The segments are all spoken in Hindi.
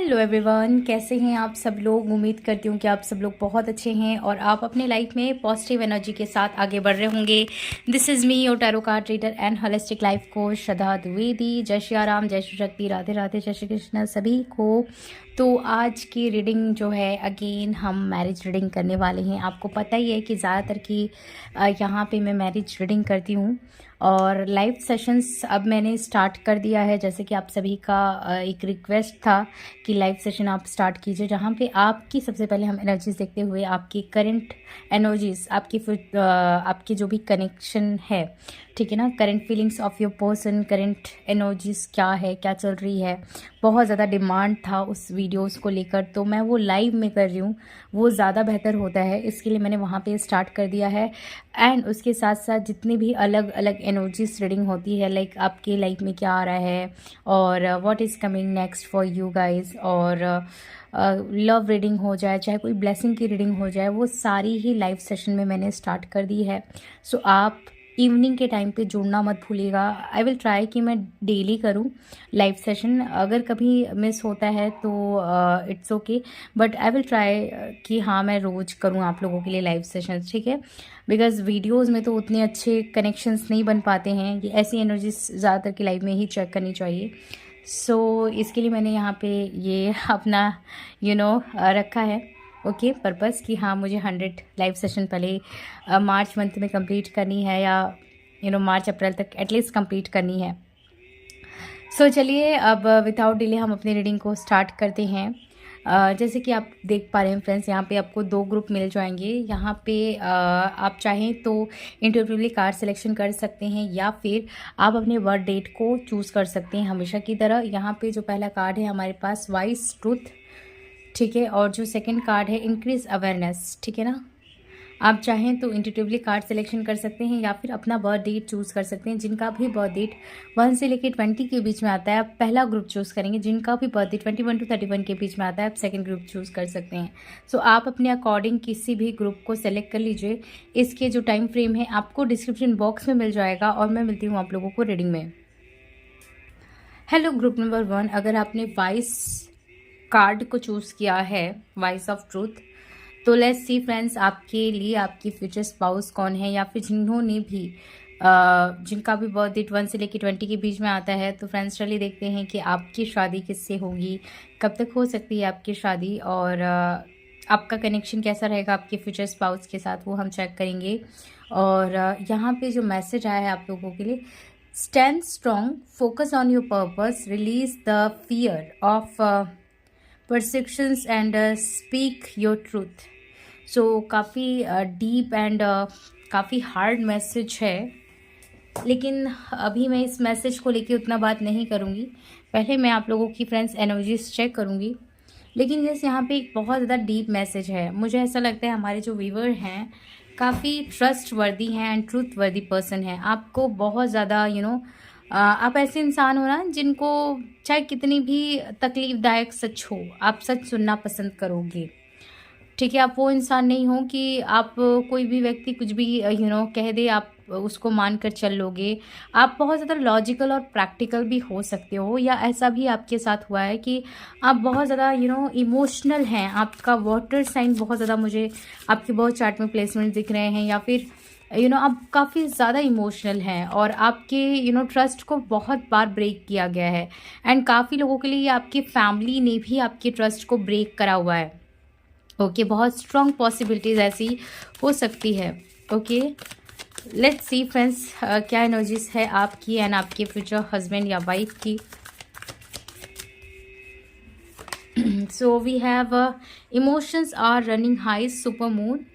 हेलो एवरीवन, कैसे हैं आप सब लोग। उम्मीद करती हूँ कि आप सब लोग बहुत अच्छे हैं और आप अपने लाइफ में पॉजिटिव एनर्जी के साथ आगे बढ़ रहे होंगे। This is me, your tarot card reader and holistic life coach Shraddha Dwivedi. जय श्री राम, जय श्री शक्ति, राधे राधे, जय श्री कृष्ण सभी को। तो आज की रीडिंग जो है, अगेन हम मैरिज रीडिंग करने वाले हैं। आपको पता ही है कि ज़्यादातर की यहाँ पे मैं मैरिज रीडिंग करती हूँ और लाइव सेशंस अब मैंने स्टार्ट कर दिया है। जैसे कि आप सभी का एक रिक्वेस्ट था कि लाइव सेशन आप स्टार्ट कीजिए, जहाँ पे आपकी सबसे पहले हम एनर्जीज देखते हुए आपकी करंट एनर्जीज, आपकी जो भी कनेक्शन है, ठीक है ना, current feelings of your person, current energies क्या है, क्या चल रही है। बहुत ज़्यादा डिमांड था उस वीडियोस को लेकर, तो मैं वो लाइव में कर रही हूँ, वो ज़्यादा बेहतर होता है, इसके लिए मैंने वहाँ पे स्टार्ट कर दिया है। एंड उसके साथ साथ जितनी भी अलग अलग एनर्जीज रीडिंग होती है, लाइक आपके लाइफ में क्या आ रहा है और what is coming next for you guys, और लव रीडिंग हो जाए, चाहे कोई ब्लेसिंग की रीडिंग हो जाए, वो सारी ही लाइव सेशन में मैंने स्टार्ट कर दी है। सो आप इवनिंग के टाइम पे जुड़ना मत भूलिएगा। आई विल ट्राई कि मैं डेली करूं लाइव सेशन। अगर कभी मिस होता है तो it's okay, but I will try कि हाँ मैं रोज़ करूं आप लोगों के लिए लाइव सेशन, ठीक है। बिकॉज़ वीडियोस में तो उतने अच्छे कनेक्शंस नहीं बन पाते हैं, कि ऐसी एनर्जीज ज़्यादातर की लाइव में ही चेक करनी चाहिए। सो इसके लिए मैंने यहाँ पे ये अपना रखा है ओके पर्पस कि हाँ मुझे 100 लाइव सेशन पहले मार्च मंथ में कंप्लीट करनी है, या मार्च अप्रैल तक एटलीस्ट कंप्लीट करनी है। सो चलिए अब विदाउट डिले हम अपनी रीडिंग को स्टार्ट करते हैं। जैसे कि आप देख पा रहे हैं फ्रेंड्स, यहाँ पे आपको 2 ग्रुप मिल जाएंगे। यहाँ पे आप चाहें तो इंडिविजुअली कार्ड सिलेक्शन कर सकते हैं, या फिर आप अपने बर्थ डेट को चूज़ कर सकते हैं हमेशा की तरह। यहाँ पे जो पहला कार्ड है हमारे पास वाइस ट्रूथ, ठीक है, और जो सेकंड कार्ड है इंक्रीज अवेयरनेस, ठीक है ना। आप चाहें तो इंट्यूटिवली कार्ड सिलेक्शन कर सकते हैं, या फिर अपना बर्थ डेट चूज़ कर सकते हैं। जिनका भी बर्थ डेट 1 से लेकर 20 के बीच में आता है, आप पहला ग्रुप चूज़ करेंगे। जिनका भी बर्थ डेट 21 to 31 के बीच में आता है, आप सेकंड ग्रुप चूज़ कर सकते हैं। सो आप अपने अकॉर्डिंग किसी भी ग्रुप को सेलेक्ट कर लीजिए। इसके जो टाइम फ्रेम है आपको डिस्क्रिप्शन बॉक्स में मिल जाएगा, और मैं मिलती हूँ आप लोगों को रीडिंग में। हेलो ग्रुप नंबर 1, अगर आपने वाइस कार्ड को चूज़ किया है, वाइस ऑफ ट्रूथ, तो लेट्स सी फ्रेंड्स, आपके लिए आपकी फ्यूचर स्पाउस कौन है, या फिर जिन्होंने भी जिनका भी बर्थ डेट 1 से लेकर 20 के बीच में आता है। तो फ्रेंड्स चलिए देखते हैं कि आपकी शादी किससे होगी, कब तक हो सकती है आपकी शादी, और आपका कनेक्शन कैसा रहेगा आपके फ्यूचर स्पाउस के साथ, वो हम चेक करेंगे। और यहाँ पे जो मैसेज आया है आप लोगों के लिए, stand strong, focus on your purpose, release the fear of perceptions and speak your truth. So काफ़ी डीप एंड काफ़ी हार्ड मैसेज है, लेकिन अभी मैं इस मैसेज को लेके उतना बात नहीं करूँगी। पहले मैं आप लोगों की फ्रेंड्स एनर्जीज चेक करूँगी। लेकिन जैसे यहाँ पे एक बहुत ज़्यादा डीप मैसेज है, मुझे ऐसा लगता है हमारे जो व्यूवर हैं काफ़ी ट्रस्ट वर्दी हैं एंड ट्रूथ वर्दी पर्सन है। आपको बहुत ज़्यादा आप ऐसे इंसान हो ना जिनको चाहे कितनी भी तकलीफदायक सच हो, आप सच सुनना पसंद करोगे, ठीक है। आप वो इंसान नहीं हो कि आप कोई भी व्यक्ति कुछ भी कह दे आप उसको मानकर चल लोगे। आप बहुत ज़्यादा लॉजिकल और प्रैक्टिकल भी हो सकते हो, या ऐसा भी आपके साथ हुआ है कि आप बहुत ज़्यादा इमोशनल हैं। आपका वाटर साइन बहुत ज़्यादा मुझे आपके बहुत चार्ट में प्लेसमेंट दिख रहे हैं, या फिर आप काफ़ी ज़्यादा इमोशनल हैं, और आपके ट्रस्ट को बहुत बार ब्रेक किया गया है। एंड काफ़ी लोगों के लिए आपकी फैमिली ने भी आपके ट्रस्ट को ब्रेक करा हुआ है। ओके, बहुत स्ट्रॉन्ग पॉसिबिलिटीज ऐसी हो सकती है। ओके, लेट्स सी फ्रेंड्स क्या एनर्जीज है आपकी एंड आपके फ्यूचर हस्बैंड या वाइफ की। So we have emotions are running high, super moon.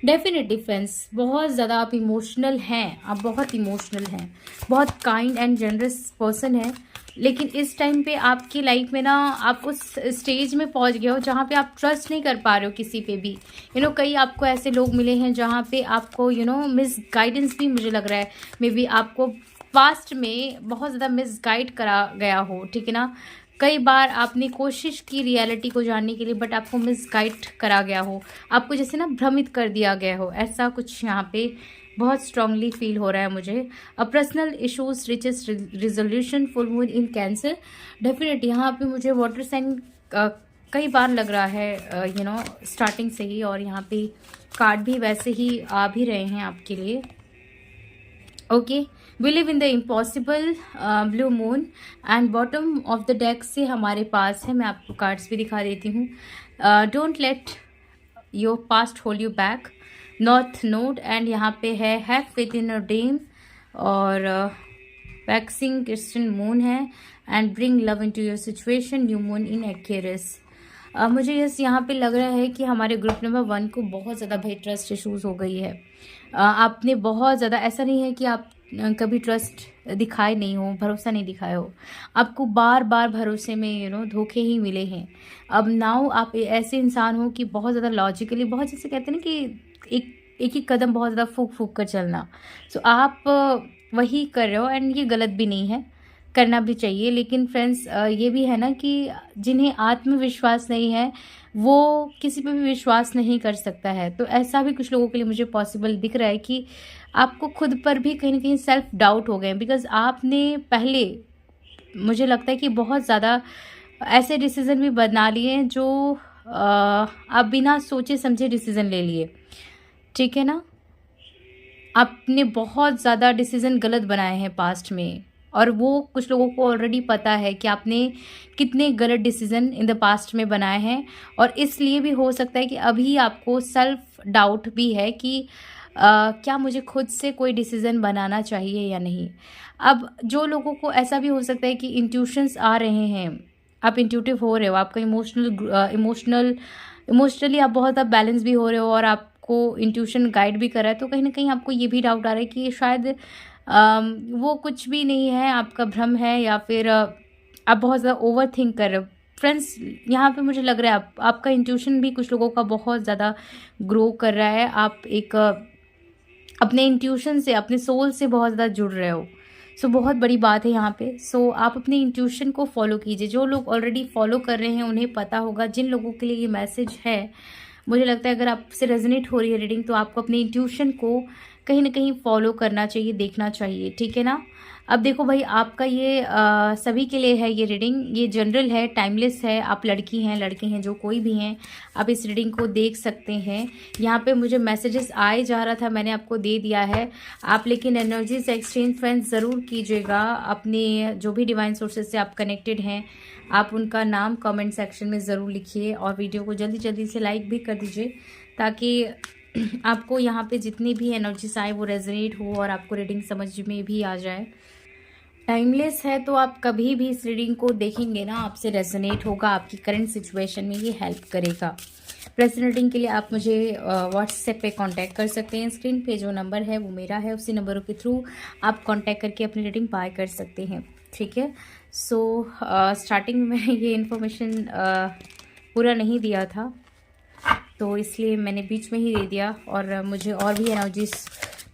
Definitely friends, बहुत ज़्यादा आप इमोशनल हैं, आप बहुत इमोशनल हैं, बहुत काइंड एंड जनरस पर्सन हैं। लेकिन इस टाइम पे आपकी लाइफ में ना आप उस स्टेज में पहुंच गए हो जहाँ पे आप ट्रस्ट नहीं कर पा रहे हो किसी पे भी। कई आपको ऐसे लोग मिले हैं जहाँ पे आपको मिस गाइडेंस भी, मुझे लग रहा है मे बी आपको पास्ट में बहुत ज़्यादा मिस गाइड करा गया हो, ठीक है ना। कई बार आपने कोशिश की रियलिटी को जानने के लिए, बट आपको मिस गाइड करा गया हो, आपको जैसे ना भ्रमित कर दिया गया हो, ऐसा कुछ यहाँ पे बहुत स्ट्रांगली फील हो रहा है मुझे। Personal issues reaches resolution, full moon in Cancer. Definitely यहाँ पे मुझे वाटर साइन कई बार लग रहा है स्टार्टिंग से ही, और यहाँ पे कार्ड भी वैसे ही आ भी रहे हैं आपके लिए। Okay, we live in the impossible, blue moon and bottom of the deck से हमारे पास है, मैं आपको कार्ड्स भी दिखा देती हूँ। Don't let your past hold you back, north node, and यहाँ पे है have faith in your dream, और वैक्सिंग क्रिस्टन मून है, and bring love into your situation, new moon in Aquarius. मुझे यहाँ पे लग रहा है कि हमारे ग्रुप नंबर 1 को बहुत ज़्यादा भाई ट्रस्ट इशूज़ हो गई है। आपने बहुत ज़्यादा, ऐसा नहीं है कि आप कभी ट्रस्ट दिखाए नहीं हो, भरोसा नहीं दिखाए हो, आपको बार बार भरोसे में धोखे ही मिले हैं। अब नाउ आप ऐसे इंसान हो कि बहुत ज़्यादा लॉजिकली, बहुत जैसे कहते हैं ना कि एक ही कदम बहुत ज़्यादा फूक फूक कर चलना, सो आप वही कर रहे हो, एंड ये गलत भी नहीं है, करना भी चाहिए। लेकिन फ्रेंड्स ये भी है ना कि जिन्हें आत्मविश्वास नहीं है वो किसी पे भी विश्वास नहीं कर सकता है। तो ऐसा भी कुछ लोगों के लिए मुझे पॉसिबल दिख रहा है कि आपको खुद पर भी कहीं ना कहीं सेल्फ डाउट हो गए, बिकॉज आपने पहले, मुझे लगता है कि बहुत ज़्यादा ऐसे डिसीज़न भी बना लिए जो आप बिना सोचे समझे डिसीज़न ले लिए, ठीक है ना। आपने बहुत ज़्यादा डिसीज़न गलत बनाए हैं पास्ट में, और वो कुछ लोगों को ऑलरेडी पता है कि आपने कितने गलत डिसीज़न इन द पास्ट में बनाए हैं, और इसलिए भी हो सकता है कि अभी आपको सेल्फ डाउट भी है कि क्या मुझे खुद से कोई डिसीज़न बनाना चाहिए या नहीं। अब जो लोगों को ऐसा भी हो सकता है कि इंट्यूशंस आ रहे हैं, आप इंट्यूटिव हो रहे हो, आपका इमोशनली आप बहुत अब बैलेंस भी हो रहे हो, और आपको इंट्यूशन गाइड भी कर रहा है, तो कहीं ना कहीं आपको ये भी डाउट आ रहा है कि शायद वो कुछ भी नहीं है, आपका भ्रम है, या फिर आप बहुत ज़्यादा ओवर थिंक कर रहे हो। फ्रेंड्स यहाँ पे मुझे लग रहा है आपका इंट्यूशन भी कुछ लोगों का बहुत ज़्यादा ग्रो कर रहा है। आप एक अपने इंट्यूशन से, अपने सोल से बहुत ज़्यादा जुड़ रहे हो, सो बहुत बड़ी बात है यहाँ पे। सो आप अपने इंट्यूशन को फॉलो कीजिए। जो लोग ऑलरेडी फॉलो कर रहे हैं उन्हें पता होगा, जिन लोगों के लिए ये मैसेज है, मुझे लगता है अगर आपसे रेजोनेट हो रही है रीडिंग, तो आपको अपने इंट्यूशन को कहीं ना कहीं फॉलो करना चाहिए, देखना चाहिए, ठीक है ना। अब देखो भाई, आपका ये सभी के लिए है ये रीडिंग, ये जनरल है, टाइमलेस है। आप लड़की हैं, लड़के हैं, जो कोई भी हैं, आप इस रीडिंग को देख सकते हैं। यहाँ पे मुझे मैसेजेस आए जा रहा था, मैंने आपको दे दिया है। आप लेकिन एनर्जीज एक्सचेंज फ्रेंड्स ज़रूर कीजिएगा। अपने जो भी डिवाइन सोर्सेज से आप कनेक्टेड हैं, आप उनका नाम कमेंट सेक्शन में ज़रूर लिखिए, और वीडियो को जल्दी जल्दी से लाइक भी कर दीजिए, ताकि आपको यहाँ पे जितनी भी एनर्जीज आए वो रेजोनेट हो और आपको रीडिंग समझ में भी आ जाए। टाइमलेस है, तो आप कभी भी इस रीडिंग को देखेंगे ना, आपसे रेजोनेट होगा, आपकी करंट सिचुएशन में ये हेल्प करेगा। प्रेजेंट रीडिंग के लिए आप मुझे व्हाट्सएप पे कांटेक्ट कर सकते हैं। स्क्रीन पे जो नंबर है वो मेरा है, उसी नंबरों के थ्रू आप कांटेक्ट करके अपनी रीडिंग बाय कर सकते हैं, ठीक है। सो स्टार्टिंग में ये इन्फॉर्मेशन पूरा नहीं दिया था, तो इसलिए मैंने बीच में ही दे दिया, और मुझे और भी एनर्जीज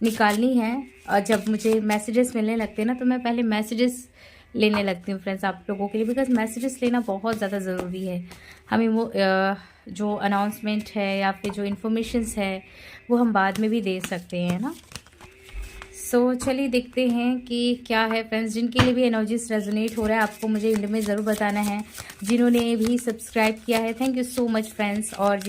निकालनी है। जब मुझे मैसेजेस मिलने लगते हैं ना, तो मैं पहले मैसेजेस लेने लगती हूँ फ्रेंड्स आप लोगों के लिए, बिकॉज मैसेजेस लेना बहुत ज़्यादा ज़रूरी है। हमें वो जो अनाउंसमेंट है या फिर जो इन्फॉर्मेशंस है वो हम बाद में भी दे सकते हैं ना। सो चलिए देखते हैं कि क्या है फ्रेंड्स। जिनके लिए भी एनर्जीज रेजोनेट हो रहा है, आपको मुझे इंड में ज़रूर बताना है। जिन्होंने भी सब्सक्राइब किया है, thank you so much friends, और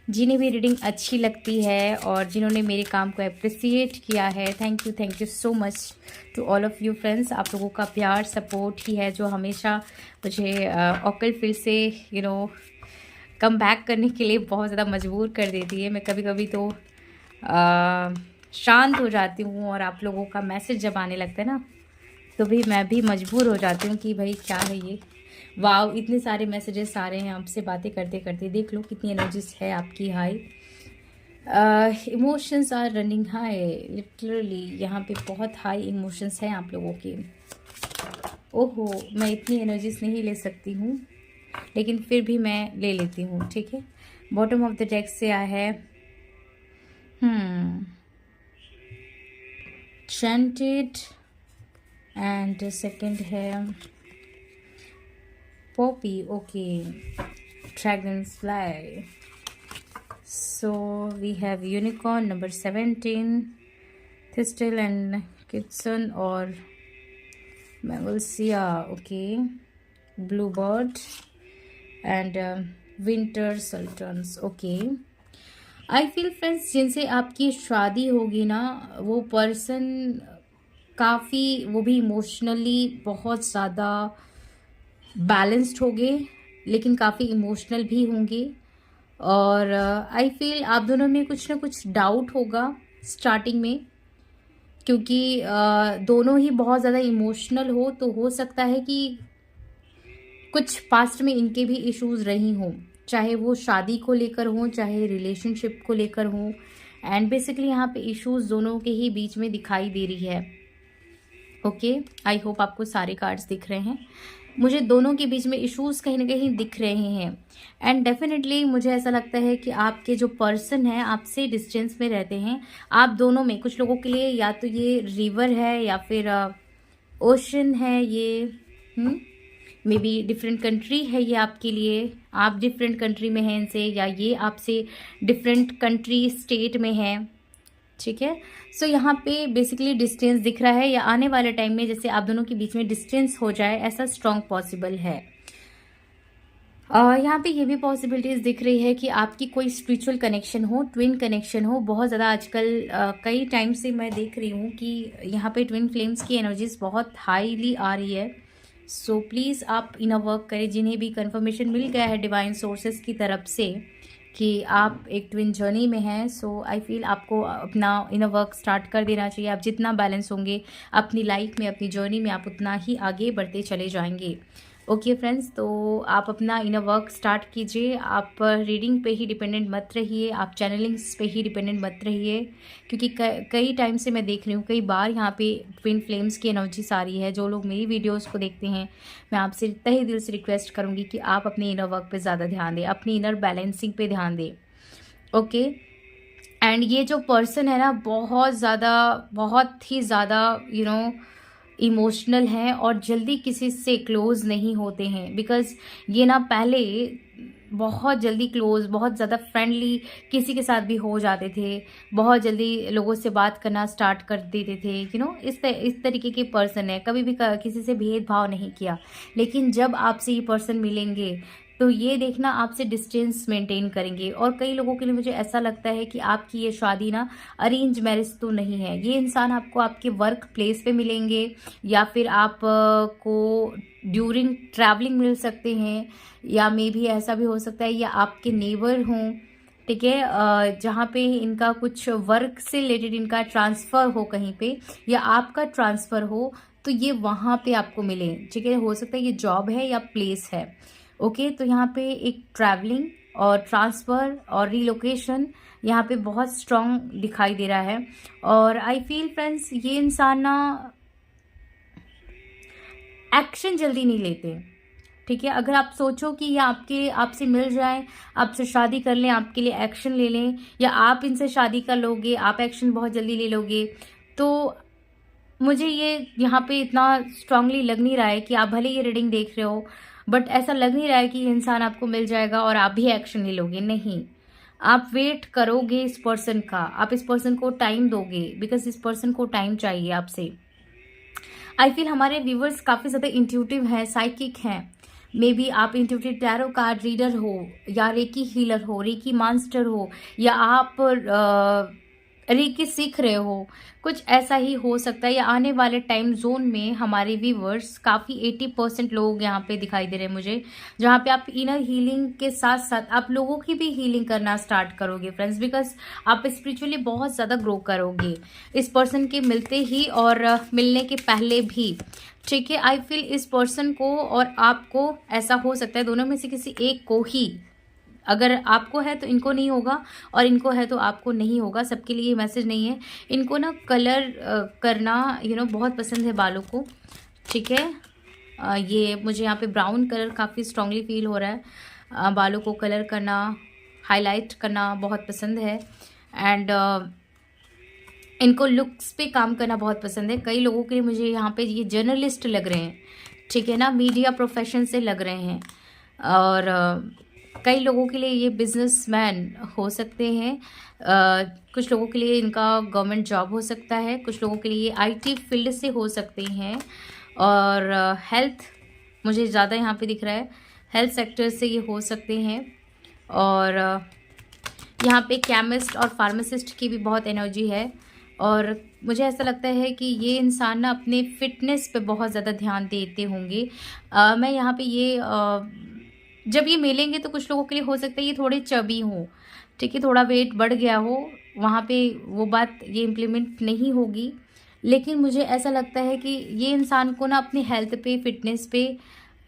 जिन्हें भी रीडिंग अच्छी लगती है और जिन्होंने मेरे काम को अप्रिसिएट किया है, thank you so much to all of you friends. आप लोगों का प्यार सपोर्ट ही है जो हमेशा मुझे ऑकल्ट फील्ड से कम बैक करने के लिए बहुत ज़्यादा मजबूर कर देती है। मैं कभी कभी तो शांत हो जाती हूँ, और आप लोगों का मैसेज जब आने लगता है ना, तो भी मैं भी मजबूर हो जाती हूँ कि भाई क्या है ये, वाव इतने सारे मैसेजेस आ रहे हैं आपसे बातें करते करते। देख लो कितनी एनर्जीज है आपकी high. Emotions are running high, literally यहाँ पे बहुत हाई इमोशंस हैं आप लोगों के। ओहो, मैं इतनी एनर्जीज नहीं ले सकती हूँ, लेकिन फिर भी मैं ले लेती हूँ, ठीक है। बॉटम ऑफ द डेक से आया है चैंटेड, एंड सेकंड है Poppy, okay, dragon fly. So So we have unicorn number 17, Thistle and Kitson or Mangosia, okay, Bluebird and Winter Sultans, okay. I feel friends जिनसे आपकी शादी होगी ना वो पर्सन काफ़ी, वो भी इमोशनली बहुत ज़्यादा बैलेंस्ड होंगे, लेकिन काफ़ी इमोशनल भी होंगे। और आई फील आप दोनों में कुछ ना कुछ डाउट होगा स्टार्टिंग में, क्योंकि दोनों ही बहुत ज़्यादा इमोशनल तो हो सकता है कि कुछ पास्ट में इनके भी इश्यूज रही हों, चाहे वो शादी को लेकर हों चाहे रिलेशनशिप को लेकर हों। एंड बेसिकली यहाँ पे इश्यूज दोनों के ही बीच में दिखाई दे रही है। ओके, आई होप आपको सारे कार्ड्स दिख रहे हैं। मुझे दोनों के बीच में इश्यूज कहीं ना कहीं दिख रहे हैं। एंड डेफिनेटली मुझे ऐसा लगता है कि आपके जो पर्सन है आपसे डिस्टेंस में रहते हैं। आप दोनों में कुछ लोगों के लिए या तो ये रिवर है या फिर ओशन है, ये मे बी डिफरेंट कंट्री है ये आपके लिए, आप डिफरेंट कंट्री में हैं इनसे, या ये आपसे डिफरेंट कंट्री स्टेट में है, ठीक है। सो यहाँ पे बेसिकली डिस्टेंस दिख रहा है, या आने वाले टाइम में जैसे आप दोनों के बीच में डिस्टेंस हो जाए, ऐसा स्ट्रॉन्ग पॉसिबल है। यहाँ पे ये भी पॉसिबिलिटीज दिख रही है कि आपकी कोई स्पिरिचुअल कनेक्शन हो, ट्विन कनेक्शन हो। बहुत ज़्यादा आजकल कई टाइम से मैं देख रही हूँ कि यहाँ पे ट्विन फ्लेम्स की एनर्जीज बहुत हाईली आ रही है। सो प्लीज़ आप इनर वर्क करें। जिन्हें भी कंफर्मेशन मिल गया है डिवाइन सोर्सेस की तरफ से कि आप एक ट्विन जर्नी में हैं, सो आई फील आपको अपना इनर वर्क स्टार्ट कर देना चाहिए। आप जितना बैलेंस होंगे अपनी लाइफ में, अपनी जर्नी में, आप उतना ही आगे बढ़ते चले जाएंगे। ओके फ्रेंड्स, तो आप अपना इनर वर्क स्टार्ट कीजिए। आप रीडिंग पे ही डिपेंडेंट मत रहिए, आप चैनलिंग्स पे ही डिपेंडेंट मत रहिए, क्योंकि कई टाइम से मैं देख रही हूँ, कई बार यहाँ पे ट्विन फ्लेम्स की एनर्जीज आ रही है। जो लोग मेरी वीडियोस को देखते हैं, मैं आपसे तहे दिल से रिक्वेस्ट करूँगी कि आप अपने इनर वर्क पे ज़्यादा ध्यान दें, अपनी इनर बैलेंसिंग पे ध्यान दें। ओके, एंड ये जो पर्सन है ना बहुत ही ज़्यादा इमोशनल हैं और जल्दी किसी से क्लोज नहीं होते हैं। बिकॉज ये ना पहले बहुत जल्दी क्लोज, बहुत ज़्यादा फ्रेंडली किसी के साथ भी हो जाते थे, बहुत जल्दी लोगों से बात करना स्टार्ट कर देते थे। इस तरीके के पर्सन है, कभी भी किसी से भेदभाव नहीं किया। लेकिन जब आपसे ये पर्सन मिलेंगे तो ये देखना आपसे डिस्टेंस मेंटेन करेंगे। और कई लोगों के लिए मुझे ऐसा लगता है कि आपकी ये शादी ना अरेंज मैरिज तो नहीं है। ये इंसान आपको आपके वर्क प्लेस पे मिलेंगे, या फिर आप को ड्यूरिंग ट्रैवलिंग मिल सकते हैं, या मे भी ऐसा भी हो सकता है या आपके नेबर हों, ठीक है, जहाँ पे इनका कुछ वर्क से रिलेटेड इनका ट्रांसफ़र हो कहीं पे, या आपका ट्रांसफ़र हो, तो ये वहाँ पे आपको मिले, ठीक है। हो सकता है ये जॉब है या प्लेस है। ओके, तो यहाँ पे एक ट्रैवलिंग और ट्रांसफ़र और रिलोकेशन यहाँ पे बहुत स्ट्रॉन्ग दिखाई दे रहा है। और आई फील फ्रेंड्स ये इंसान ना एक्शन जल्दी नहीं लेते, ठीक है। अगर आप सोचो कि ये आपसे मिल जाए, आपसे शादी कर लें, आपके लिए एक्शन ले लें, या आप इनसे शादी कर लोगे, आप एक्शन बहुत जल्दी ले लोगे, तो मुझे ये यहाँ पे इतना स्ट्रांगली लग नहीं रहा है कि आप भले ये रीडिंग देख रहे हो, बट ऐसा लग नहीं रहा है कि ये इंसान आपको मिल जाएगा और आप भी एक्शन ले लोगे। नहीं, आप वेट करोगे इस पर्सन का, आप इस पर्सन को टाइम दोगे, बिकॉज इस पर्सन को टाइम चाहिए आपसे। आई फील हमारे व्यूवर्स काफ़ी ज़्यादा इंट्यूटिव हैं, साइकिक हैं। मे बी आप इंट्यूटिव टैरो कार्ड रीडर हो, या रेकी हीलर हो, रेकी मास्टर हो, या आप रेकी सीख रहे हो, कुछ ऐसा ही हो सकता है। या आने वाले टाइम जोन में हमारे व्यूवर्स काफ़ी 80% लोग यहाँ पे दिखाई दे रहे हैं मुझे, जहाँ पे आप इनर हीलिंग के साथ साथ आप लोगों की भी हीलिंग करना स्टार्ट करोगे फ्रेंड्स, बिकॉज आप स्पिरिचुअली बहुत ज़्यादा ग्रो करोगे इस पर्सन के मिलते ही और मिलने के पहले भी, ठीक है। आई फील इस पर्सन को और आपको ऐसा हो सकता है, दोनों में से किसी एक को ही, अगर आपको है तो इनको नहीं होगा, और इनको है तो आपको नहीं होगा। सबके लिए ये मैसेज नहीं है। इनको ना कलर करना बहुत पसंद है बालों को, ठीक है। ये मुझे यहाँ पे ब्राउन कलर काफ़ी स्ट्रांगली फील हो रहा है। बालों को कलर करना, हाईलाइट करना बहुत पसंद है। एंड इनको लुक्स पे काम करना बहुत पसंद है। कई लोगों के लिए मुझे यहाँ पे ये जर्नलिस्ट लग रहे हैं, ठीक है ना, मीडिया प्रोफेशन से लग रहे हैं। और कई लोगों के लिए ये बिजनेसमैन हो सकते हैं, कुछ लोगों के लिए इनका गवर्नमेंट जॉब हो सकता है, कुछ लोगों के लिए आईटी फील्ड से हो सकते हैं, और हेल्थ मुझे ज़्यादा यहाँ पे दिख रहा है, हेल्थ सेक्टर से ये हो सकते हैं। और यहाँ पे केमिस्ट और फार्मासिस्ट की भी बहुत एनर्जी है, और मुझे ऐसा लगता है कि ये इंसान ना अपने फिटनेस पे बहुत ज़्यादा ध्यान देते होंगे। मैं यहाँ पे ये जब ये मिलेंगे तो कुछ लोगों के लिए हो सकता है ये थोड़े चबी हों, ठीक है, थोड़ा वेट बढ़ गया हो, वहाँ पे वो बात ये इम्प्लीमेंट नहीं होगी। लेकिन मुझे ऐसा लगता है कि ये इंसान को ना अपनी हेल्थ पे, फिटनेस पे,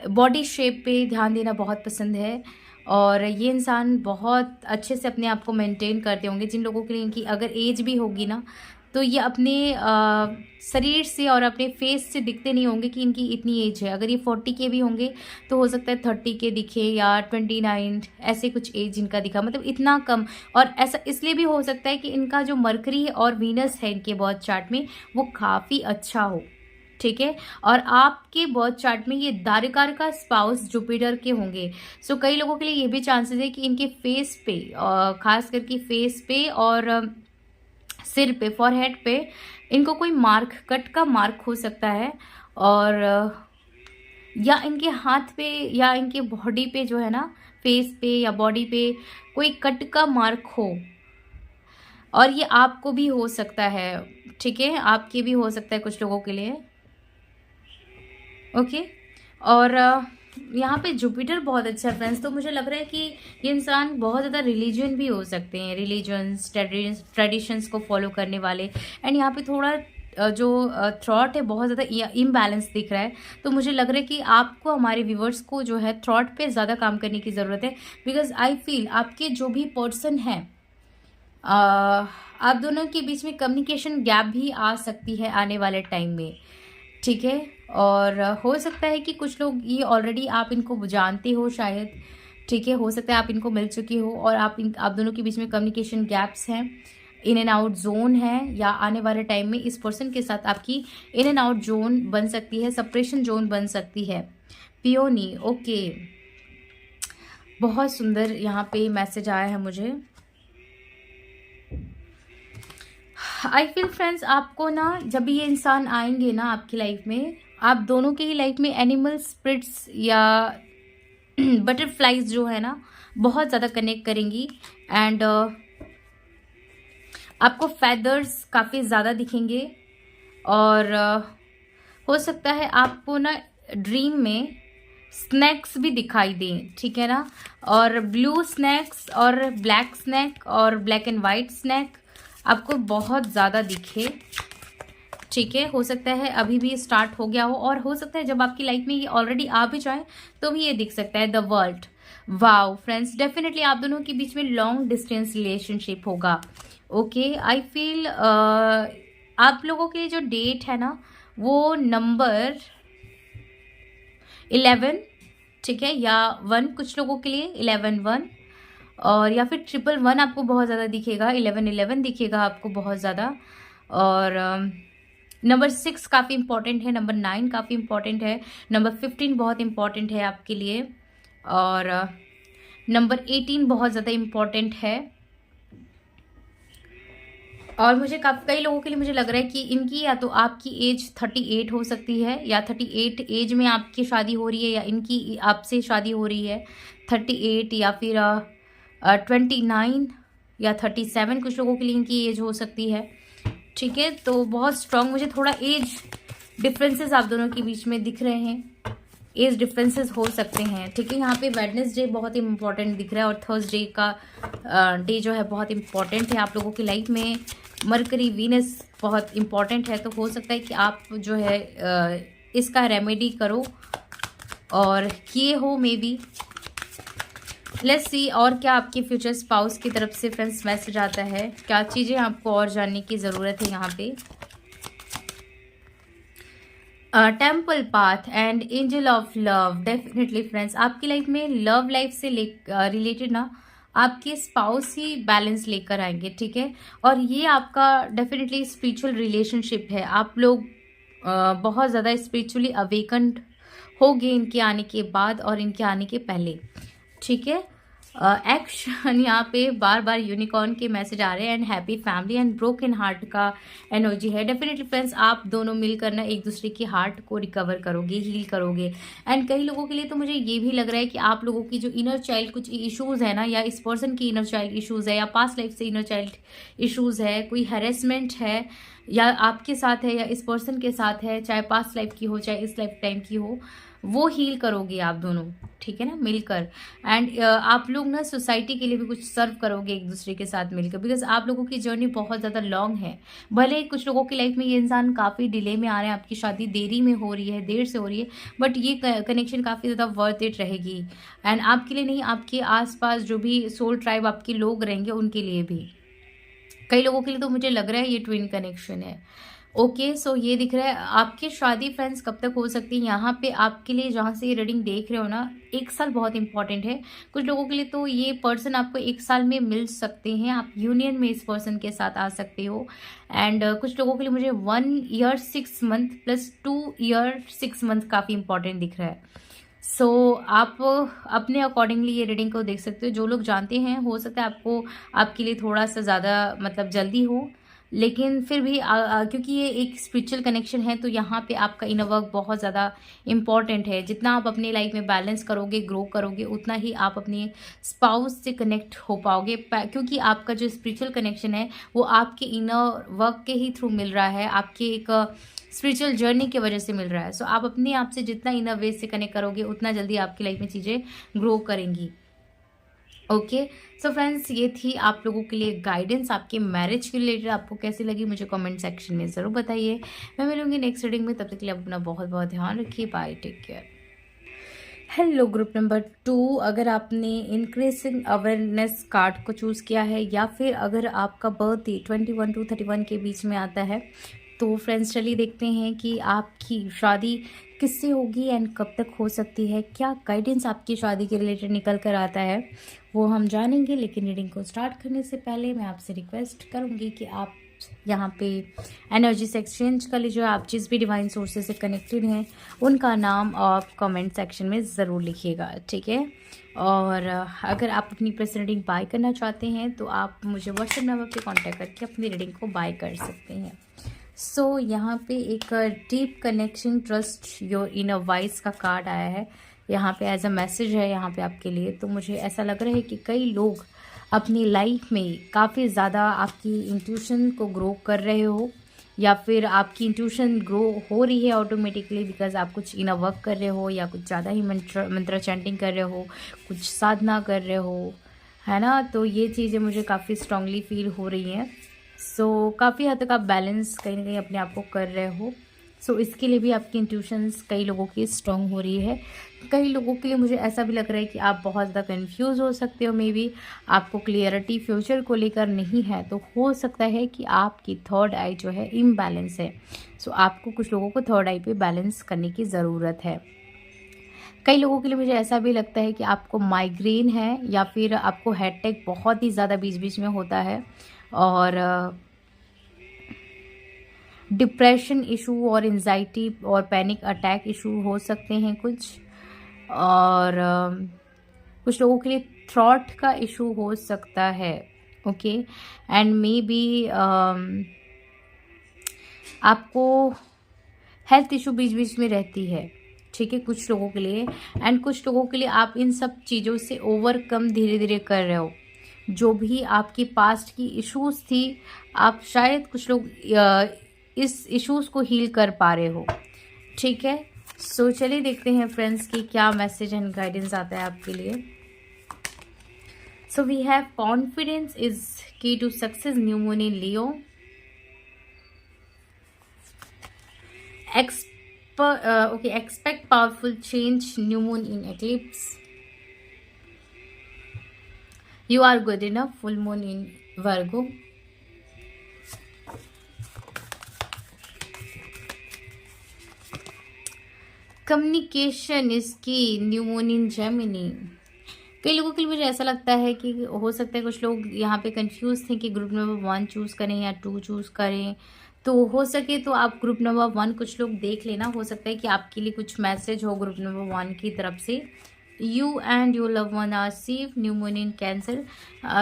बॉडी शेप पे ध्यान देना बहुत पसंद है, और ये इंसान बहुत अच्छे से अपने आप को मेंटेन करते होंगे। जिन लोगों के लिए इनकी अगर एज भी होगी ना, तो ये अपने शरीर से और अपने फेस से दिखते नहीं होंगे कि इनकी इतनी एज है। अगर ये 40 के भी होंगे तो हो सकता है 30 के दिखे, या 29 ऐसे कुछ एज इनका दिखा, मतलब इतना कम। और ऐसा इसलिए भी हो सकता है कि इनका जो मरकरी और वीनस है इनके बर्थ चार्ट में वो काफ़ी अच्छा हो, ठीक है। और आपके बर्थ चार्ट में ये दारिकार का स्पाउस जुपिटर के होंगे। सो कई लोगों के लिए ये भी चांसेस है कि इनके फेस पे, खास करके फेस पे और सिर पे, फॉरहेड पे इनको कोई मार्क, कट का मार्क हो सकता है, और या इनके हाथ पे या इनके बॉडी पे जो है ना, फेस पे या बॉडी पे कोई कट का मार्क हो, और ये आपको भी हो सकता है, ठीक है, आपके भी हो सकता है कुछ लोगों के लिए, ओके। और यहाँ पे जुपिटर बहुत अच्छा है फ्रेंड्स, तो मुझे लग रहा है कि ये इंसान बहुत ज़्यादा रिलीजन भी हो सकते हैं, रिलीजन्स, ट्रेडिशंस को फॉलो करने वाले। एंड यहाँ पे थोड़ा जो थॉट है बहुत ज़्यादा इम्बैलेंस दिख रहा है, तो मुझे लग रहा है कि आपको, हमारे व्यूवर्स को जो है थॉट पे ज़्यादा काम करने की ज़रूरत है। बिकॉज आई फील आपके जो भी पर्सन है, आप दोनों के बीच में कम्युनिकेशन गैप भी आ सकती है आने वाले टाइम में, ठीक है। और हो सकता है कि कुछ लोग ये ऑलरेडी आप इनको जानते हो शायद, ठीक है, हो सकता है आप इनको मिल चुकी हो, और आप दोनों के बीच में कम्युनिकेशन गैप्स हैं, इन एंड आउट जोन है, या आने वाले टाइम में इस पर्सन के साथ आपकी इन एंड आउट जोन बन सकती है, सेपरेशन जोन बन सकती है। पियोनी, ओके, बहुत सुंदर यहाँ पे मैसेज आया है मुझे। आई फील फ्रेंड्स, आपको ना जब भी ये इंसान आएंगे ना आपकी लाइफ में, आप दोनों की ही लाइफ में एनिमल स्पिरिट्स या बटरफ्लाइज जो है ना बहुत ज़्यादा कनेक्ट करेंगी। एंड आपको फेदर्स काफ़ी ज़्यादा दिखेंगे, और हो सकता है आपको ना ड्रीम में स्नैक्स भी दिखाई दें, ठीक है ना, और ब्लू स्नैक्स और ब्लैक स्नैक और ब्लैक एंड वाइट स्नैक आपको बहुत ज़्यादा दिखे, ठीक है। हो सकता है अभी भी स्टार्ट हो गया हो, और हो सकता है जब आपकी लाइफ में ये ऑलरेडी आ भी जाए तो भी ये दिख सकता है। The world, wow friends, definitely आप दोनों के बीच में लॉन्ग डिस्टेंस रिलेशनशिप होगा, ओके। आई फील आप लोगों के लिए जो डेट है ना वो नंबर 11, ठीक है, या 1, कुछ लोगों के लिए 11-1, और या फिर 111 आपको बहुत ज़्यादा दिखेगा, 11-11 दिखेगा आपको बहुत ज़्यादा। और नंबर 6 काफ़ी इंपॉर्टेंट है, नंबर 9 काफ़ी इंपॉर्टेंट है, नंबर 15 बहुत इंपॉर्टेंट है आपके लिए, और नंबर 18 बहुत ज़्यादा इंपॉर्टेंट है। और मुझे कई लोगों के लिए मुझे लग रहा है कि इनकी या तो आपकी एज 38 हो सकती है, या 38 एज में आपकी शादी हो रही है, या इनकी आपसे शादी हो रही है 38, या फिर 29 या 37, कुछ लोगों के लिए इनकी एज हो सकती है, ठीक है। तो बहुत स्ट्रांग मुझे थोड़ा एज डिफरेंसेस आप दोनों के बीच में दिख रहे हैं, एज डिफरेंसेस हो सकते हैं, ठीक है। यहाँ पे वेडनेसडे बहुत इंपॉर्टेंट दिख रहा है, और थर्सडे का डे जो है बहुत इंपॉर्टेंट है आप लोगों की लाइफ में। मरकरी, वीनस बहुत इंपॉर्टेंट है, तो हो सकता है कि आप जो है इसका रेमेडी करो और किए हो मे बी। लेट्स सी और क्या आपके फ्यूचर स्पाउस की तरफ से फ्रेंड्स मैसेज आता है, क्या चीज़ें आपको और जानने की ज़रूरत है यहाँ पे। Temple path and angel of love, definitely friends आपकी लाइफ में लव लाइफ से रिलेटेड ना आपके स्पाउस ही बैलेंस लेकर आएंगे, ठीक है। और ये आपका डेफिनेटली स्पिरिचुअल रिलेशनशिप है, आप लोग बहुत ज़्यादा स्पिरिचुअली अवेकन्ड होगे इनके आने के बाद और इनके आने के पहले, ठीक है। एक्शन यहाँ पे बार बार यूनिकॉर्न के मैसेज आ रहे हैं, and happy family and broken heart का एनर्जी है। डेफिनेटली फ्रेंड्स, आप दोनों मिलकर ना एक दूसरे की हार्ट को रिकवर करोगे, हील करोगे। एंड कई लोगों के लिए तो मुझे ये भी लग रहा है कि आप लोगों की जो इनर चाइल्ड कुछ इश्यूज है ना, या इस पर्सन की इनर चाइल्ड इश्यूज है, या पास्ट लाइफ से इनर चाइल्ड इश्यूज है, कोई हैरेसमेंट है, या आपके साथ है या इस पर्सन के साथ है, चाहे पास्ट लाइफ की हो चाहे इस लाइफ टाइम की हो, वो हील करोगे आप दोनों, ठीक है ना, मिलकर। एंड आप लोग ना सोसाइटी के लिए भी कुछ सर्व करोगे एक दूसरे के साथ मिलकर, बिकॉज आप लोगों की जर्नी बहुत ज़्यादा लॉन्ग है। भले कुछ लोगों की लाइफ में ये इंसान काफ़ी डिले में आ रहे हैं, आपकी शादी देरी में हो रही है, देर से हो रही है, बट ये कनेक्शन काफ़ी ज़्यादा वर्थ इट रहेगी। एंड आपके लिए नहीं, आपके आसपास जो भी सोल ट्राइब आपके लोग रहेंगे उनके लिए भी। कई लोगों के लिए तो मुझे लग रहा है ये ट्विन कनेक्शन है। ओके, सो ये दिख रहा है आपकी शादी फ्रेंड्स कब तक हो सकती है। यहाँ पे आपके लिए जहाँ से ये रीडिंग देख रहे हो ना, 1 साल बहुत इंपॉर्टेंट है। कुछ लोगों के लिए तो ये पर्सन आपको 1 साल में मिल सकते हैं, आप यूनियन में इस पर्सन के साथ आ सकते हो। एंड कुछ लोगों के लिए मुझे 1 year 6 month plus 2 year 6 month काफ़ी इंपॉर्टेंट दिख रहा है। सो आप अपने अकॉर्डिंगली ये रीडिंग को देख सकते हो। जो लोग जानते हैं, हो सकता है आपको आपके लिए थोड़ा सा ज़्यादा मतलब जल्दी हो, लेकिन फिर भी क्योंकि ये एक स्पिरिचुअल कनेक्शन है, तो यहाँ पे आपका इनर वर्क बहुत ज़्यादा इम्पॉर्टेंट है। जितना आप अपने लाइफ में बैलेंस करोगे, ग्रो करोगे, उतना ही आप अपने स्पाउस से कनेक्ट हो पाओगे, क्योंकि आपका जो स्पिरिचुअल कनेक्शन है वो आपके इनर वर्क के ही थ्रू मिल रहा है, आपके एक स्पिरिचुअल जर्नी की वजह से मिल रहा है। सो आप अपने आप से जितना इनर वे से कनेक्ट करोगे, उतना जल्दी आपकी लाइफ में चीज़ें ग्रो करेंगी। ओके, सो फ्रेंड्स, ये थी आप लोगों के लिए गाइडेंस आपके मैरिज के रिलेटेड। आपको कैसी लगी मुझे कमेंट सेक्शन में ज़रूर बताइए। मैं मिलूंगी नेक्स्ट रीडिंग में, तब तक के लिए आप अपना बहुत बहुत ध्यान रखिए। Bye, take care. Hello group number 2, अगर आपने इंक्रीजिंग अवेयरनेस कार्ड को चूज़ किया है, या फिर अगर आपका बर्थडे 21 to 31 के बीच में आता है, तो फ्रेंड्स चलिए देखते हैं कि आपकी शादी किससे होगी एंड कब तक हो सकती है। क्या गाइडेंस आपकी शादी के रिलेटेड निकल कर आता है वो हम जानेंगे। लेकिन रीडिंग को स्टार्ट करने से पहले मैं आपसे रिक्वेस्ट करूंगी कि आप यहाँ पे एनर्जी से एक्सचेंज कर लीजिए। आप जिस भी डिवाइन सोर्सेज से कनेक्टेड हैं उनका नाम आप कमेंट सेक्शन में ज़रूर लिखिएगा, ठीक है। और अगर आप अपनी पर्सनल रीडिंग बाय करना चाहते हैं तो आप मुझे व्हाट्सएप नंबर पे कांटेक्ट करके अपनी रीडिंग को बाय कर सकते हैं। सो यहाँ पे एक deep connection, trust your inner voice का कार्ड आया है यहाँ पे एज अ मैसेज है यहाँ पे आपके लिए। तो मुझे ऐसा लग रहा है कि कई लोग अपनी लाइफ में काफ़ी ज़्यादा आपकी इंट्यूशन को ग्रो कर रहे हो, या फिर आपकी इंट्यूशन ग्रो हो रही है ऑटोमेटिकली, बिकॉज आप कुछ इनर वर्क कर रहे हो, या कुछ ज़्यादा ही मंत्र चैंटिंग कर रहे हो, कुछ साधना कर रहे हो, है ना। तो ये चीज़ें मुझे काफ़ी स्ट्रांगली फील हो रही हैं। सो काफ़ी हद तक आप बैलेंस कहीं ना कहीं अपने आप को कर रहे हो। सो इसके लिए भी आपकी इंट्यूशंस कई लोगों की स्ट्रांग हो रही है। कई लोगों के लिए मुझे ऐसा भी लग रहा है कि आप बहुत ज़्यादा कंफ्यूज हो सकते हो, मे बी आपको क्लियरिटी फ्यूचर को लेकर नहीं है। तो हो सकता है कि आपकी थर्ड आई जो है इम्बैलेंस है। सो आपको, कुछ लोगों को थर्ड आई पे बैलेंस करने की ज़रूरत है। कई लोगों के लिए मुझे ऐसा भी लगता है कि आपको माइग्रेन है, या फिर आपको हेडेक बहुत ही ज़्यादा बीच बीच में होता है, और डिप्रेशन इशू और एंजाइटी और पैनिक अटैक इशू हो सकते हैं कुछ। और कुछ लोगों के लिए थ्रॉट का इशू हो सकता है। ओके, एंड मे बी आपको हेल्थ इशू बीच बीच में रहती है, ठीक है, कुछ लोगों के लिए। एंड कुछ लोगों के लिए आप इन सब चीज़ों से ओवरकम धीरे धीरे कर रहे हो। जो भी आपकी पास्ट की इश्यूज थी, आप शायद कुछ लोग इस इश्यूज को हील कर पा रहे हो, ठीक है। सो चलिए देखते हैं फ्रेंड्स कि क्या मैसेज एंड गाइडेंस आता है आपके लिए। So we have confidence is key to success, new moon in Leo. Okay, expect powerful change, new moon in eclipse. You are good enough, full moon in Virgo. Communication is key, new moon in Gemini. कई लोगों के लिए मुझे ऐसा लगता है कि हो सकता है कुछ लोग यहाँ पे कंफ्यूज थे कि ग्रुप नंबर 1 चूज़ करें या 2 चूज़ करें। तो हो सके तो आप ग्रुप नंबर 1 कुछ लोग देख लेना, हो सकता है कि आपके लिए कुछ मैसेज हो ग्रुप नंबर 1 की तरफ से। You and your love one are safe, new moon in Cancer.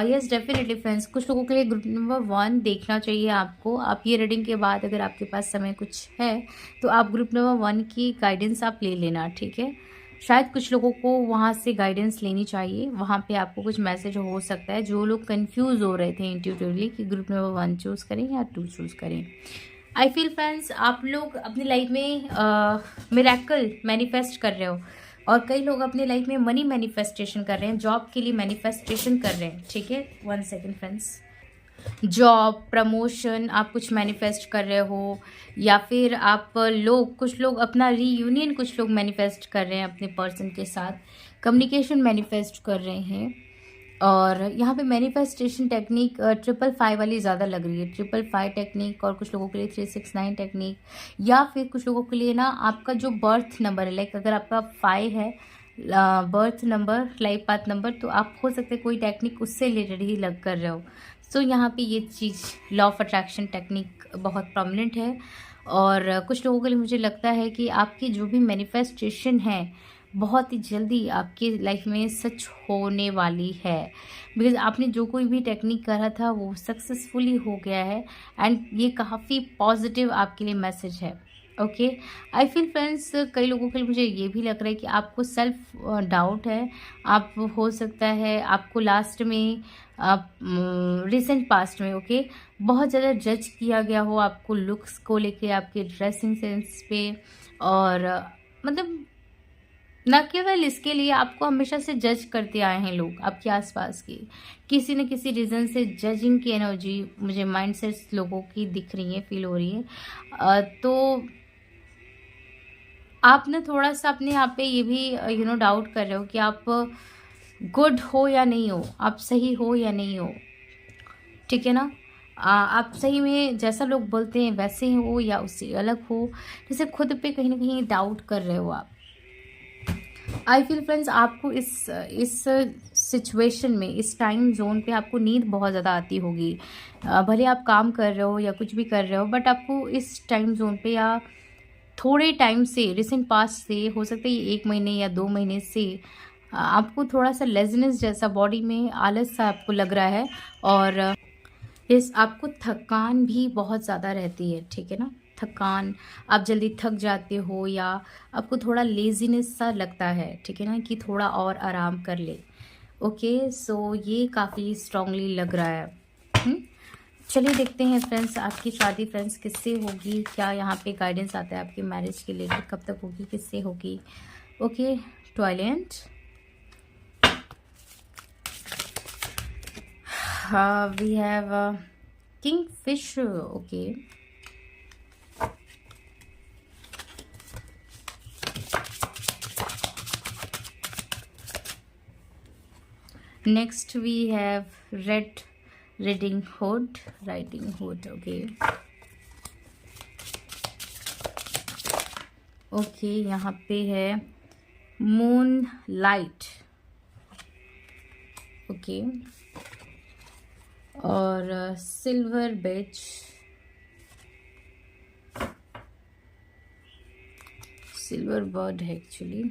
Yes definitely friends, कुछ लोगों के लिए ग्रुप नंबर 1 देखना चाहिए आपको। आप ये रीडिंग के बाद अगर आपके पास समय कुछ है तो आप ग्रुप नंबर 1 की गाइडेंस आप ले लेना, ठीक है। शायद कुछ लोगों को वहाँ से गाइडेंस लेनी चाहिए, वहाँ पे आपको कुछ मैसेज हो सकता है। जो लोग कंफ्यूज हो रहे थे इंट्यूटिवली कि ग्रुप नंबर 1 चूज़ करें या 2 चूज़ करें, आई फील फ्रेंड्स आप लोग अपनी लाइफ में मिरेकल मैनिफेस्ट कर रहे हो, और कई लोग अपनी लाइफ में मनी मैनिफेस्टेशन कर रहे हैं, जॉब के लिए मैनिफेस्टेशन कर रहे हैं, ठीक है। 1 सेकेंड फ्रेंड्स, जॉब प्रमोशन आप कुछ मैनिफेस्ट कर रहे हो, या फिर आप लोग कुछ लोग अपना रीयूनियन कुछ लोग मैनिफेस्ट कर रहे हैं अपने पर्सन के साथ, कम्युनिकेशन मैनिफेस्ट कर रहे हैं। और यहाँ पे मैनिफेस्टेशन टेक्निक 555 वाली ज़्यादा लग रही है, 555 टेक्निक, और कुछ लोगों के लिए 369 टेक्निक, या फिर कुछ लोगों के लिए ना आपका जो बर्थ नंबर है, लाइक अगर आपका 5 है birth number, life path number, तो आप हो सकते कोई टेक्निक उससे रिलेटेड ही लग कर रहे हो। सो यहाँ पे ये चीज़ लॉ ऑफ अट्रैक्शन टेक्निक बहुत प्रोमिनेंट है। और कुछ लोगों के लिए मुझे लगता है कि आपकी जो भी मैनिफेस्टेशन है बहुत ही जल्दी आपकी लाइफ में सच होने वाली है, बिकॉज आपने जो कोई भी टेक्निक करा था वो सक्सेसफुली हो गया है, एंड ये काफ़ी पॉजिटिव आपके लिए मैसेज है। ओके, आई फील फ्रेंड्स कई लोगों के लिए मुझे ये भी लग रहा है कि आपको सेल्फ डाउट है। आप हो सकता है आपको लास्ट में रिसेंट पास्ट में ओके बहुत ज़्यादा जज किया गया हो आपको लुक्स को लेके, आपके ड्रेसिंग सेंस पे, और मतलब न केवल इसके लिए आपको हमेशा से जज करते आए हैं लोग आपके आसपास के, किसी न किसी रीज़न से जजिंग की एनर्जी मुझे माइंड से लोगों की दिख रही है, फील हो रही है। तो आप ना थोड़ा सा अपने यहाँ पे ये भी डाउट कर रहे हो कि आप गुड हो या नहीं हो, आप सही हो या नहीं हो, ठीक है ना। आप सही में जैसा लोग बोलते हैं वैसे हो या उससे अलग हो, जैसे खुद पे कहीं ना कहीं डाउट कर रहे हो आप। आई फील फ्रेंड्स आपको इस सिचुएशन में, इस टाइम जोन पे आपको नींद बहुत ज़्यादा आती होगी। भले आप काम कर रहे हो या कुछ भी कर रहे हो, बट आपको इस टाइम जोन पे या थोड़े टाइम से, रिसेंट पास्ट से, हो सकता है ये 1 महीने या 2 महीने से आपको थोड़ा सा लेज़ीनेस जैसा, बॉडी में आलस सा आपको लग रहा है, और इस आपको थकान भी बहुत ज़्यादा रहती है, ठीक है ना। थकान, आप जल्दी थक जाते हो या आपको थोड़ा लेज़ीनेस सा लगता है, ठीक है ना, कि थोड़ा और आराम कर ले। ओके, सो ये काफ़ी स्ट्रांगली लग रहा है। चलिए देखते हैं फ्रेंड्स आपकी शादी फ्रेंड्स किससे होगी, क्या यहाँ पे गाइडेंस आता है आपकी मैरिज के लिए, कब तक होगी, किससे होगी। Okay, toilet, we have kingfish. Okay, next we have red riding hood, okay। Okay, यहाँ पे है मून लाइट, ओके, और सिल्वर बेच, सिल्वर बर्ड है actually,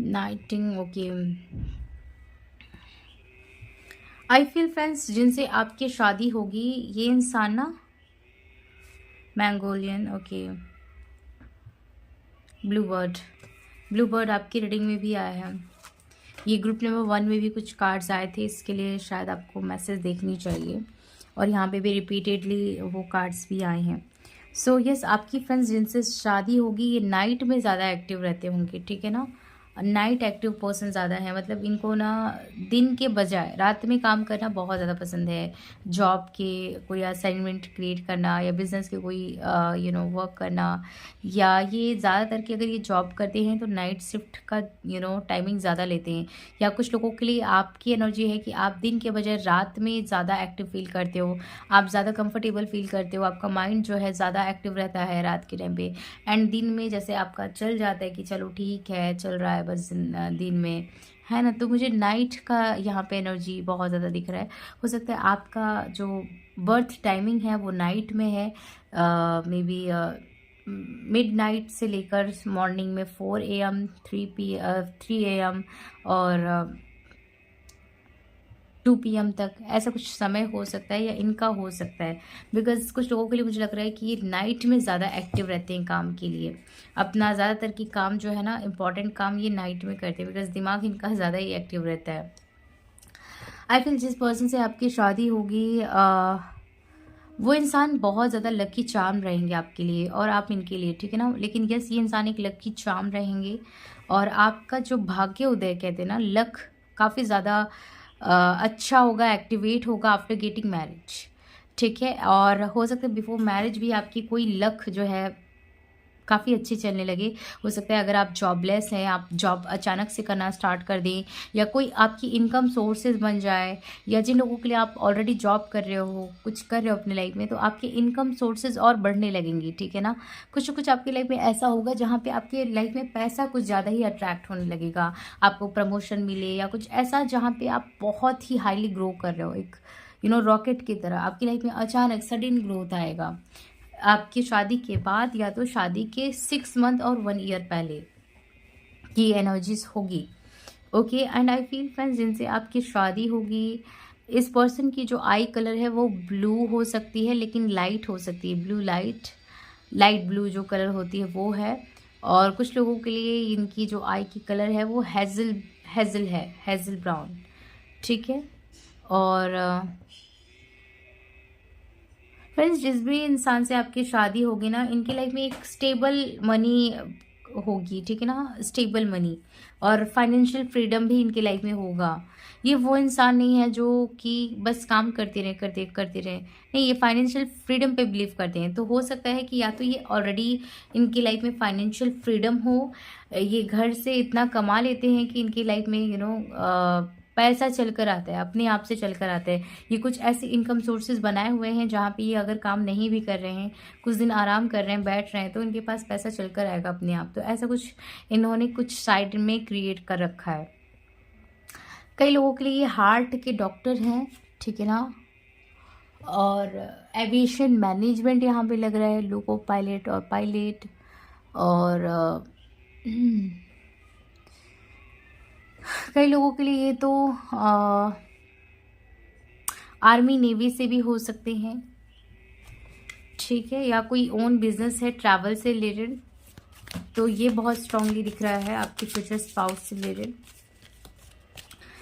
nightingale. Okay, I feel friends जिनसे आपकी शादी होगी ये इंसान ना मैंगोलियन, ओके, ब्लू बर्ड आपकी रीडिंग में भी आया है। ये ग्रुप नंबर 1 में भी कुछ कार्ड्स आए थे, इसके लिए शायद आपको मैसेज देखनी चाहिए, और यहाँ पे भी रिपीटेडली वो कार्ड्स भी आए हैं। सो यस, आपकी फ्रेंड्स जिनसे शादी होगी ये नाइट में ज़्यादा एक्टिव रहते होंगे, ठीक है ना। नाइट एक्टिव पर्सन ज़्यादा है, मतलब इनको ना दिन के बजाय रात में काम करना बहुत ज़्यादा पसंद है। जॉब के कोई असाइनमेंट क्रिएट करना, या बिज़नेस के कोई वर्क करना, या ये ज़्यादातर कि अगर ये जॉब करते हैं तो नाइट शिफ्ट का टाइमिंग ज़्यादा लेते हैं। या कुछ लोगों के लिए आपकी एनर्जी है कि आप दिन के बजाय रात में ज़्यादा एक्टिव फील करते हो, आप ज़्यादा कंफर्टेबल फील करते हो, आपका माइंड जो है ज़्यादा एक्टिव रहता है रात के टाइम पे। एंड दिन में जैसे आपका चल जाता है कि चलो ठीक है, चल रहा है बस दिन में, है ना। तो मुझे नाइट का यहाँ पे एनर्जी बहुत ज़्यादा दिख रहा है। हो सकता है आपका जो बर्थ टाइमिंग है वो नाइट में है, मे बी मिडनाइट से लेकर मॉर्निंग में 4 AM 3 AM और 2 PM तक ऐसा कुछ समय हो सकता है या इनका हो सकता है। बिकॉज़ कुछ लोगों के लिए मुझे लग रहा है कि ये नाइट में ज़्यादा एक्टिव रहते हैं काम के लिए। अपना ज़्यादातर की काम जो है ना, इम्पॉर्टेंट काम ये नाइट में करते हैं, बिकॉज़ दिमाग इनका ज़्यादा ही एक्टिव रहता है। आई फील जिस पर्सन से आपकी शादी होगी वो इंसान बहुत ज़्यादा लकी चार्म रहेंगे आपके लिए और आप इनके लिए, ठीक है ना। लेकिन यस, ये इंसान एक लकी चार्म रहेंगे और आपका जो भाग्य उदय कहते हैं ना, लक काफ़ी ज़्यादा अच्छा होगा, एक्टिवेट होगा आफ्टर गेटिंग मैरिज, ठीक है। और हो सकता है बिफोर मैरिज भी आपकी कोई लक जो है काफ़ी अच्छी चलने लगे। हो सकता है अगर आप जॉबलेस हैं, आप जॉब अचानक से करना स्टार्ट कर दें, या कोई आपकी इनकम सोर्सेज बन जाए, या जिन लोगों के लिए आप ऑलरेडी जॉब कर रहे हो, कुछ कर रहे हो अपनी लाइफ में, तो आपके इनकम सोर्सेज और बढ़ने लगेंगी, ठीक है ना। कुछ कुछ आपकी लाइफ में ऐसा होगा जहाँ पे आपके लाइफ में पैसा कुछ ज़्यादा ही अट्रैक्ट होने लगेगा, आपको प्रमोशन मिले या कुछ ऐसा जहाँ पे आप बहुत ही हाईली ग्रो कर रहे हो, एक रॉकेट की तरह आपकी लाइफ में अचानक सडन ग्रोथ आएगा आपकी शादी के बाद, या तो शादी के 6 मंथ और 1 ईयर पहले की एनर्जीज होगी। Okay, and I feel friends, जिनसे आपकी शादी होगी, इस पर्सन की जो आई कलर है वो ब्लू हो सकती है, लेकिन लाइट हो सकती है, ब्लू लाइट ब्लू जो कलर होती है वो है। और कुछ लोगों के लिए इनकी जो आई की कलर है वो हेज़ल ब्राउन, ठीक है। और फ्रेंड्स, जिस भी इंसान से आपकी शादी होगी ना, इनकी लाइफ में एक स्टेबल मनी होगी, ठीक है ना, स्टेबल मनी और फाइनेंशियल फ्रीडम भी इनकी लाइफ में होगा। ये वो इंसान नहीं है जो कि बस काम करते रहे, नहीं, ये फाइनेंशियल फ्रीडम पे बिलीव करते हैं। तो हो सकता है कि या तो ये ऑलरेडी इनकी लाइफ में फाइनेंशियल फ्रीडम हो, ये घर से इतना कमा लेते हैं कि इनकी लाइफ में पैसा चलकर आता है, अपने आप से चलकर आता है। ये कुछ ऐसे इनकम सोर्सेज बनाए हुए हैं जहाँ पे ये अगर काम नहीं भी कर रहे हैं, कुछ दिन आराम कर रहे हैं, बैठ रहे हैं, तो इनके पास पैसा चलकर आएगा अपने आप। तो ऐसा कुछ इन्होंने कुछ साइड में क्रिएट कर रखा है। कई लोगों के लिए ये हार्ट के डॉक्टर हैं, ठीक है ना। और एविएशन मैनेजमेंट यहाँ पे लग रहा है, लोको पायलट और पायलट, और कई लोगों के लिए ये तो आर्मी नेवी से भी हो सकते हैं, ठीक है, या कोई ओन बिजनेस है ट्रैवल से रिलेटेड, तो ये बहुत स्ट्रांगली दिख रहा है आपके फ्यूचर स्पाउस से रिलेटेड।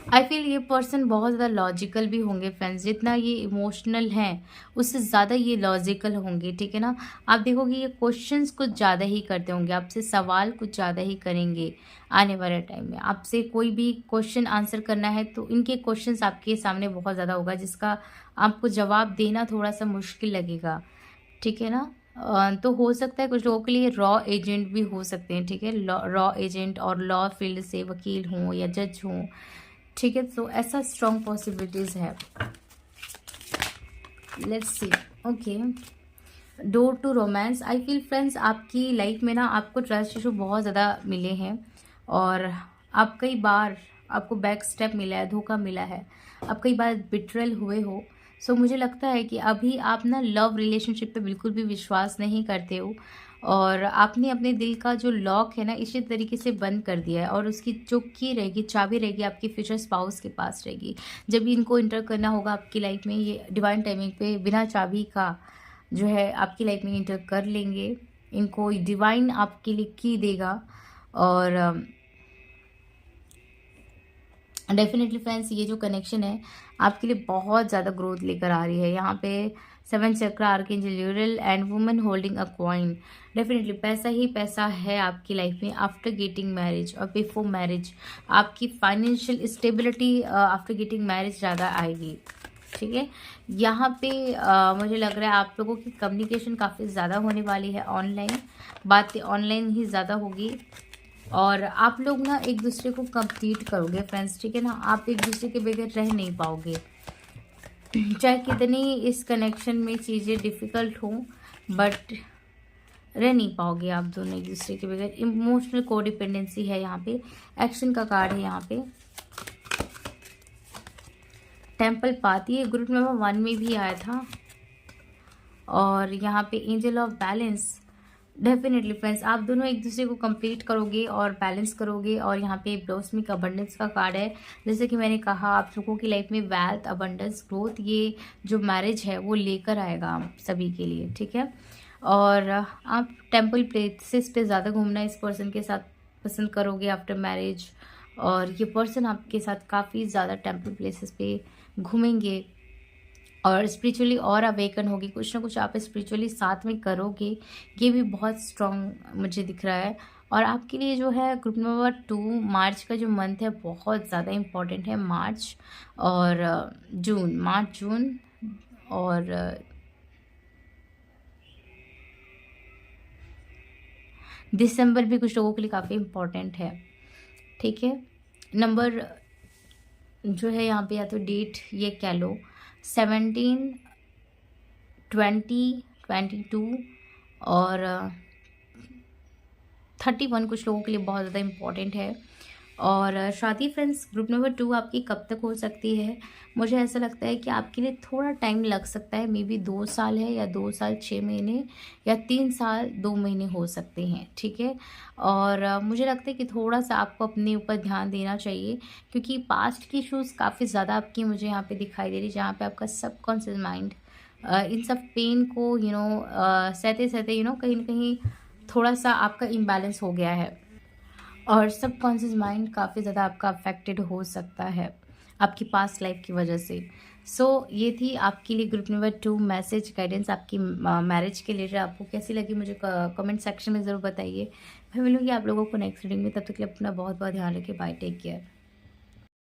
आई फील ये पर्सन बहुत ज़्यादा लॉजिकल भी होंगे फ्रेंड्स, जितना ये इमोशनल हैं उससे ज़्यादा ये लॉजिकल होंगे, ठीक है ना। आप देखोगे ये क्वेश्चंस कुछ ज़्यादा ही करते होंगे, आपसे सवाल कुछ ज़्यादा ही करेंगे आने वाले टाइम में। आपसे कोई भी क्वेश्चन आंसर करना है तो इनके क्वेश्चंस आपके सामने बहुत ज़्यादा होगा, जिसका आपको जवाब देना थोड़ा सा मुश्किल लगेगा, ठीक है ना। तो हो सकता है कुछ लोगों के लिए रॉ एजेंट भी हो सकते हैं, ठीक है, रॉ एजेंट और लॉ फील्ड से वकील हों या जज हों, ठीक है। तो ऐसा स्ट्रॉन्ग पॉसिबिलिटीज़ है। Let's see. Okay, door to romance. I feel friends, आपकी लाइफ में ना आपको ट्रस्ट इशू बहुत ज़्यादा मिले हैं और आप कई बार, आपको बैक स्टेप मिला है, धोखा मिला है, आप कई बार बिट्रेल हुए हो। सो मुझे लगता है कि अभी आप ना लव रिलेशनशिप पे बिल्कुल भी विश्वास नहीं करते हो और आपने अपने दिल का जो लॉक है ना इसी तरीके से बंद कर दिया है, और उसकी जो की रहेगी, चाबी रहेगी, आपकी फ्यूचर स्पाउस के पास रहेगी। जब भी इनको इंटर करना होगा आपकी लाइफ में, ये डिवाइन टाइमिंग पे बिना चाबी का जो है आपकी लाइफ में इंटर कर लेंगे। इनको डिवाइन आपके लिए की देगा और डेफिनेटली फ्रेंड्स, ये जो कनेक्शन है आपके लिए बहुत ज़्यादा ग्रोथ लेकर आ रही है। यहाँ पे 7 chakra, archangel Uriel and woman holding a coin. Definitely पैसा ही पैसा है आपकी लाइफ में आफ्टर गेटिंग मैरिज और बिफोर मैरिज। आपकी financial stability after getting marriage ज़्यादा आएगी, ठीक है। यहाँ पे मुझे लग रहा है आप लोगों की कम्युनिकेशन काफ़ी ज़्यादा होने वाली है, ऑनलाइन बातें ऑनलाइन ही ज़्यादा होगी और आप लोग ना एक दूसरे को कंप्लीट करोगे फ्रेंड्स, ठीक है ना। आप एक दूसरे के बगैर रह नहीं पाओगे, चाहे कितनी इस कनेक्शन में चीज़ें डिफ़िकल्ट हों, बट रह नहीं पाओगे आप दोनों एक दूसरे के बगैर। इमोशनल कोडिपेंडेंसी है यहाँ पे, एक्शन का कार्ड है यहाँ पे, टेम्पल पाथ, ये ग्रुप नंबर 1 में भी आया था। और यहाँ पे angel of balance, definitely friends, आप दोनों एक दूसरे को कंप्लीट करोगे और बैलेंस करोगे। और यहाँ पे ब्लॉसमिक अबंडेंस का कार्ड है। जैसे कि मैंने कहा, आप लोगों की लाइफ में वेल्थ, अबंडेंस, ग्रोथ, ये जो मैरिज है वो लेकर आएगा आप सभी के लिए, ठीक है। और आप टेम्पल प्लेसेस पे ज़्यादा घूमना इस पर्सन के साथ पसंद करोगे आफ्टर मैरिज। और ये पर्सन आपके साथ काफ़ी ज़्यादा टेम्पल प्लेसेस पे घूमेंगे और स्पिरिचुअली और अवेकन होगी। कुछ ना कुछ आप स्पिरिचुअली साथ में करोगे, ये भी बहुत स्ट्रॉन्ग मुझे दिख रहा है। और आपके लिए जो है ग्रुप नंबर 2, मार्च का जो मंथ है बहुत ज़्यादा इम्पॉर्टेंट है। मार्च और जून, मार्च, जून और दिसंबर भी कुछ लोगों के लिए काफ़ी इम्पॉर्टेंट है, ठीक है। नंबर जो है यहाँ पे, या तो डेट ये कह लो 17, 20, 22 और 31 कुछ लोगों के लिए बहुत ज़्यादा इम्पॉर्टेंट है। और शादी फ्रेंड्स, ग्रुप नंबर 2 आपकी कब तक हो सकती है? मुझे ऐसा लगता है कि आपके लिए थोड़ा टाइम लग सकता है। मे बी 2 साल है, या 2 साल 6 महीने, या 3 साल 2 महीने हो सकते हैं, ठीक है। और मुझे लगता है कि थोड़ा सा आपको अपने ऊपर ध्यान देना चाहिए, क्योंकि पास्ट की इश्यूज़ काफ़ी ज़्यादा आपकी मुझे यहाँ पे दिखाई दे रही है, जहाँ पे आपका सबकॉन्शियस माइंड इन सब पेन को सहते सहते कहीं ना कहीं थोड़ा सा आपका इम्बैलेंस हो गया है। और सबकॉन्शियस माइंड काफ़ी ज़्यादा आपका अफेक्टेड हो सकता है आपकी पास्ट लाइफ की वजह से। ये थी आपके लिए ग्रुप नंबर 2 मैसेज गाइडेंस आपकी मैरिज के लिए। आपको कैसी लगी मुझे कमेंट सेक्शन में ज़रूर बताइए। मैं मिलूँगी आप लोगों को नेक्स्ट रीडिंग में। तब तक के लिए अपना बहुत बहुत ध्यान रखिए। Bye, take care.